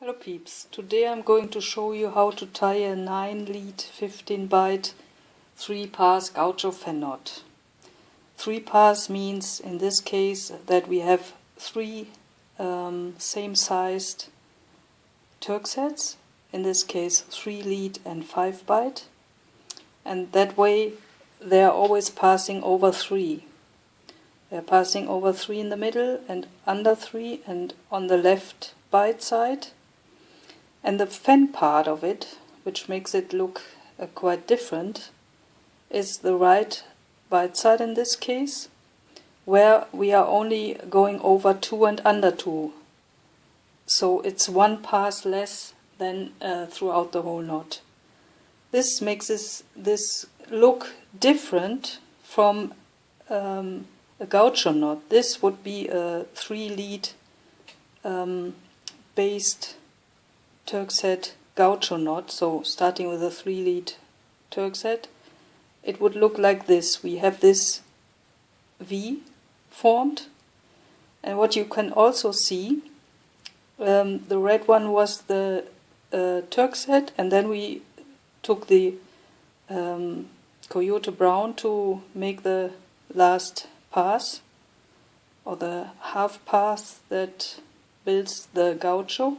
Hello peeps, today I'm going to show you how to tie a 9 lead 15 byte 3 pass Gaucho Fan knot. 3 pass means in this case that we have 3 same sized Turksheads, in this case 3 lead and 5 byte, and that way they are always passing over 3. They are passing over 3 in the middle and under 3 and on the left byte side. And the fan part of it, which makes it look quite different, is the right byte side in this case, where we are only going over 2 and under 2. So it's 1 pass less than throughout the whole knot. This makes this look different from a gaucho knot. This would be a 3 lead based Turkshead gaucho knot, so starting with a 3 lead Turkshead, it would look like this. We have this V formed, and what you can also see, the red one was the Turkshead, and then we took the coyote brown to make the last pass, or the half pass that builds the gaucho.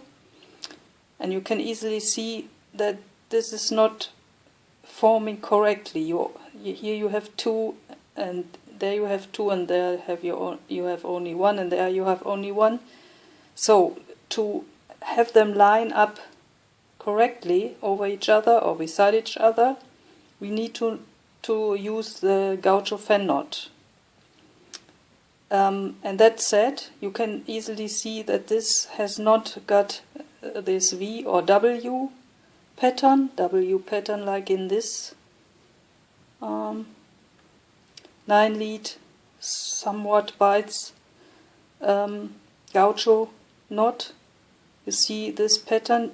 And you can easily see that this is not forming correctly. Here you have 2, and there you have 2, and there you have only 1, and there you have only 1. So to have them line up correctly over each other or beside each other, we need to use the Gaucho Fan knot. And that said, you can easily see that this has not got this V or W pattern like in this 9 lead somewhat bytes gaucho knot. You see this pattern,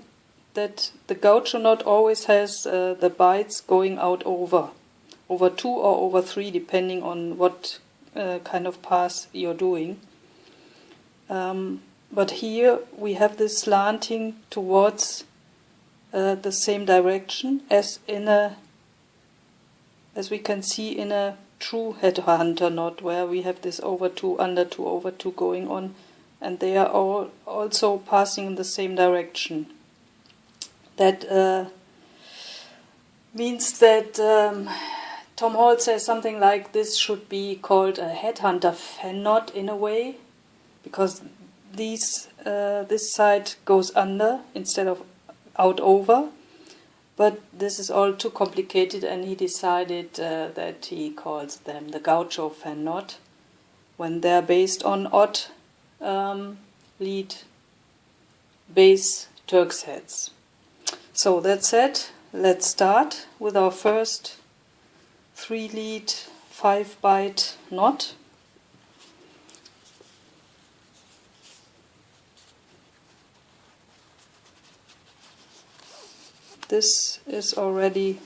that the gaucho knot always has the bytes going out over 2 or over 3, depending on what kind of pass you're doing. But here we have this slanting towards the same direction as we can see in a true headhunter knot, where we have this over 2, under 2, over 2 going on, and they are all also passing in the same direction. That means that Tom Hall says something like this should be called a headhunter fan knot in a way, because this side goes under instead of out over, but this is all too complicated, and he decided that he calls them the Gaucho Fan knot when they're based on odd lead base Turksheads. So that said, let's start with our first 3 lead 5 byte knot. This is already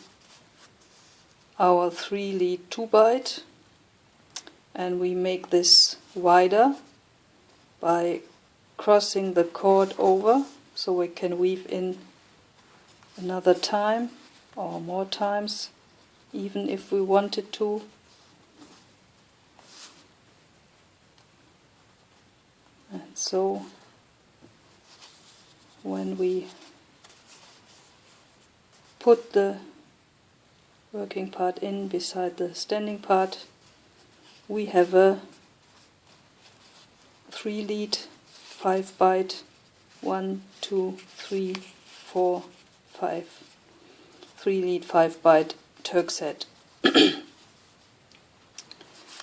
our 3 lead 2 byte, and we make this wider by crossing the cord over, so we can weave in another time or more times, even if we wanted to. And so when we put the working part in beside the standing part, we have a 3 lead 5 byte 1, 2, 3, 4, 5 3 lead 5 byte Turkshead.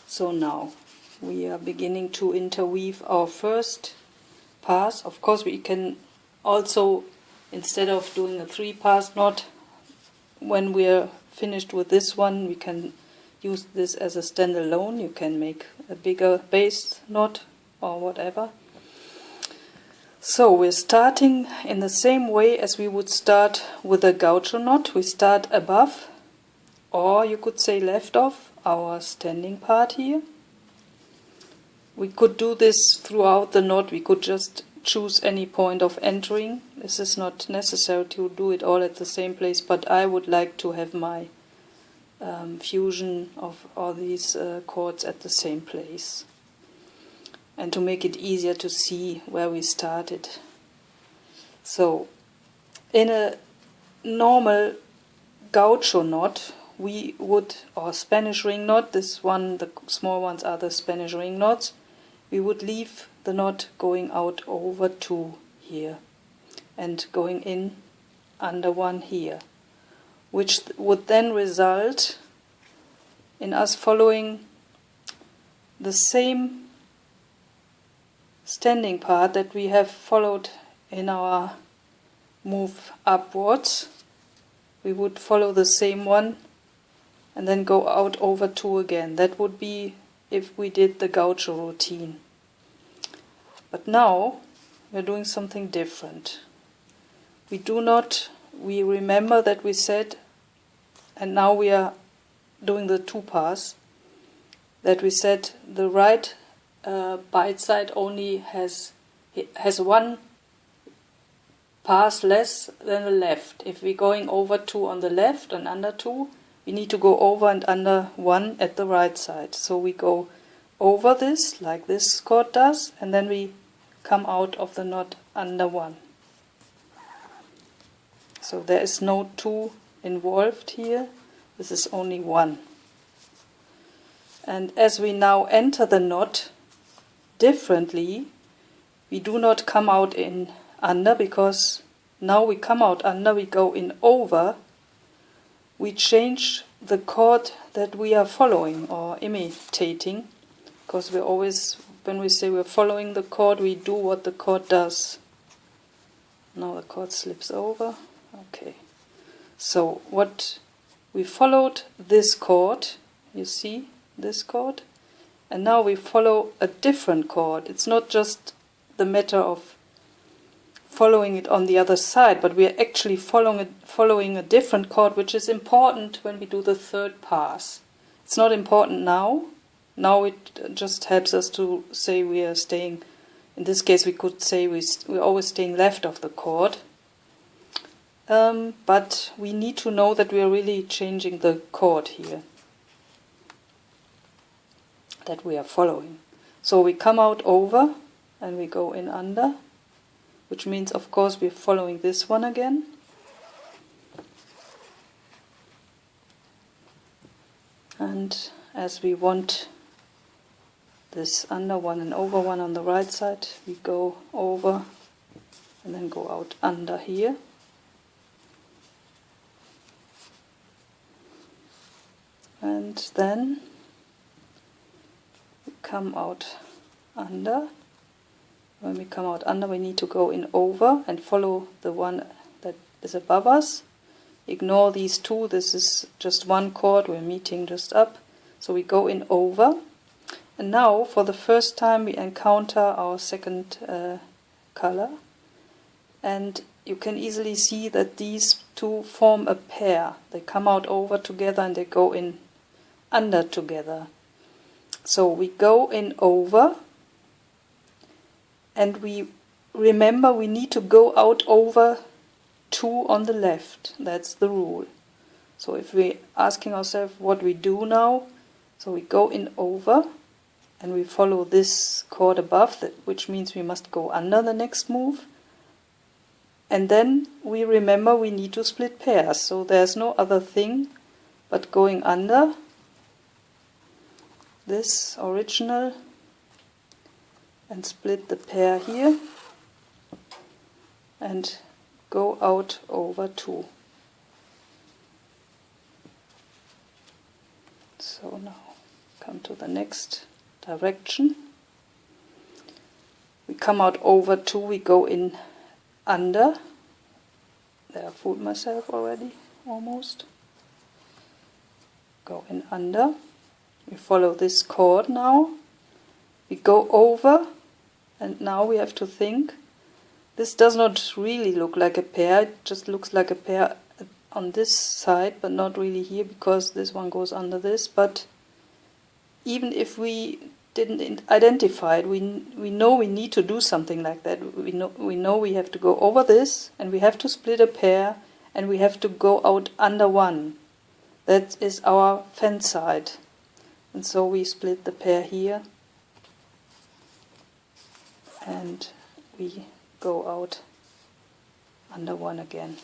So now we are beginning to interweave our first pass. Of course, we can also, instead of doing a 3 pass knot, when we are finished with this one, we can use this as a standalone. You can make a bigger base knot or whatever. So we're starting in the same way as we would start with a gaucho knot. We start above, or you could say left of, our standing part here. We could do this throughout the knot. We could just choose any point of entering. This is not necessary to do it all at the same place, but I would like to have my fusion of all these chords at the same place, and to make it easier to see where we started. So, in a normal gaucho knot, we would, or Spanish ring knot, this one, the small ones are the Spanish ring knots, we would leave the knot going out over 2 here and going in under 1 here, which would then result in us following the same standing part that we have followed in our move upwards. We would follow the same one and then go out over 2 again. That would be if we did the gaucho routine. But now we're doing something different. We remember that we said, and now we are doing the 2 pass, that we said the right bite side only has 1 pass less than the left. If we're going over 2 on the left and under 2, we need to go over and under 1 at the right side. So we go over this, like this chord does, and then we come out of the knot under 1. So there is no 2 involved here, this is only 1. And as we now enter the knot differently, we do not come out in under, because now we come out under, we go in over, we change the chord that we are following or imitating, because we're always, when we say we're following the chord, we do what the chord does. Now the chord slips over. Okay. So what we followed this chord, you see this chord, and now we follow a different chord. It's not just the matter of following it on the other side, but we are actually following a different chord, which is important when we do the 3rd pass. It's not important now. Now it just helps us to say we are staying, in this case we could say we're always staying left of the chord. But we need to know that we are really changing the chord here that we are following. So we come out over and we go in under, which means of course we're following this one again. And as we want this under 1 and over 1 on the right side, we go over and then go out under here. And then we come out under. When we come out under, we need to go in over and follow the one that is above us. Ignore these 2, this is just 1 chord, we're meeting just up. So we go in over. And now, for the first time, we encounter our 2nd color. And you can easily see that these 2 form a pair. They come out over together and they go in under together. So we go in over, and we remember we need to go out over 2 on the left. That's the rule. So if we're asking ourselves what we do now, so we go in over and we follow this chord above, which means we must go under the next move. And then we remember we need to split pairs. So there's no other thing but going under this original and split the pair here and go out over 2. So now come to the next direction. We come out over 2, we go in under. There I fooled myself already, almost. Go in under. We follow this chord now. We go over, and now we have to think. This does not really look like a pair, it just looks like a pair on this side, but not really here, because this one goes under this. But even if we didn't identify it. We know we need to do something like that. We know we have to go over this, and we have to split a pair, and we have to go out under one. That is our fan side. And so we split the pair here, and we go out under one again.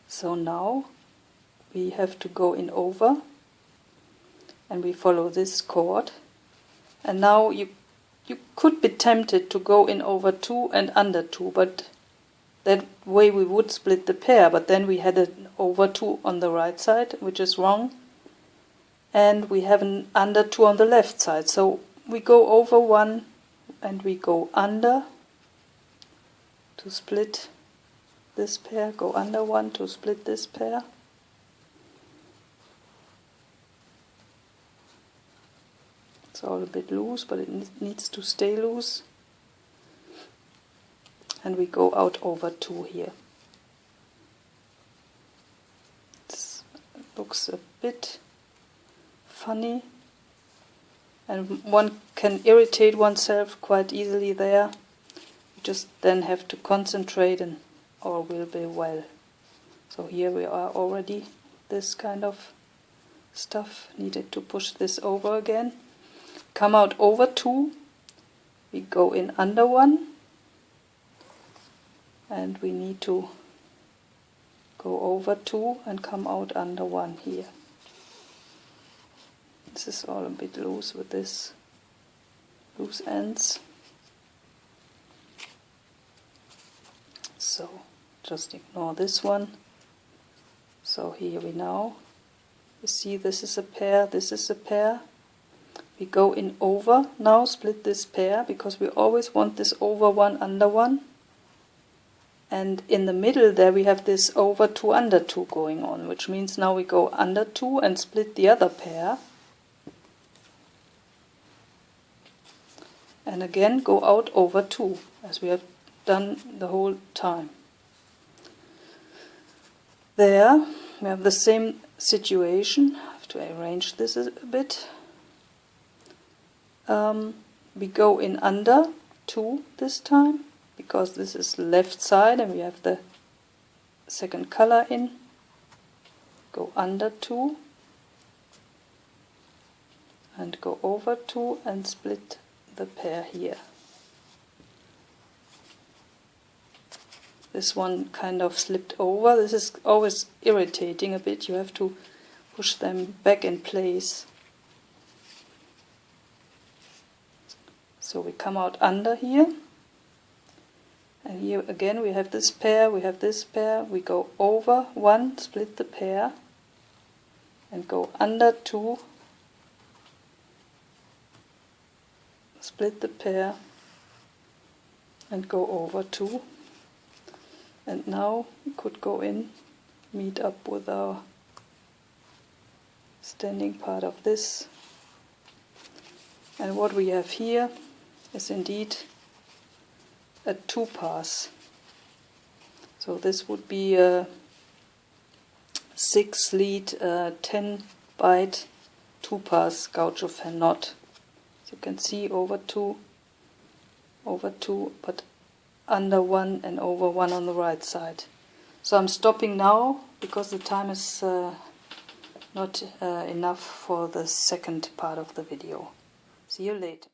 So now we have to go in over, and we follow this cord. And now you could be tempted to go in over 2 and under 2, but that way we would split the pair, but then we had an over 2 on the right side, which is wrong, and we have an under 2 on the left side. So we go over 1 and we go under to split this pair, go under 1 to split this pair. It's all a bit loose, but it needs to stay loose. And we go out over 2 here. It looks a bit funny, and one can irritate oneself quite easily there. You just then have to concentrate, and all will be well. So here we are already, this kind of stuff. Needed to push this over again. Come out over 2, we go in under 1, and we need to go over 2 and come out under 1 here. This is all a bit loose with this loose ends. So just ignore this one. So here we now, you see this is a pair, this is a pair. We go in over now, split this pair, because we always want this over 1 under 1. And in the middle there we have this over 2 under 2 going on, which means now we go under 2 and split the other pair. And again go out over 2, as we have done the whole time. There we have the same situation. I have to arrange this a bit. We go in under 2 this time, because this is the left side and we have the second color in. Go under 2 and go over 2 and split the pair here. This one kind of slipped over. This is always irritating a bit. You have to push them back in place. So we come out under here, and here again we have this pair, we have this pair, we go over 1, split the pair, and go under 2, split the pair, and go over 2. And now we could go in, meet up with our standing part of this. And what we have here is indeed a 2-pass. So this would be a 6-lead 10-bite 2-pass Gaucho Fan knot. As you can see, over 2, but under 1 and over 1 on the right side. So I'm stopping now because the time is not enough for the second part of the video. See you later.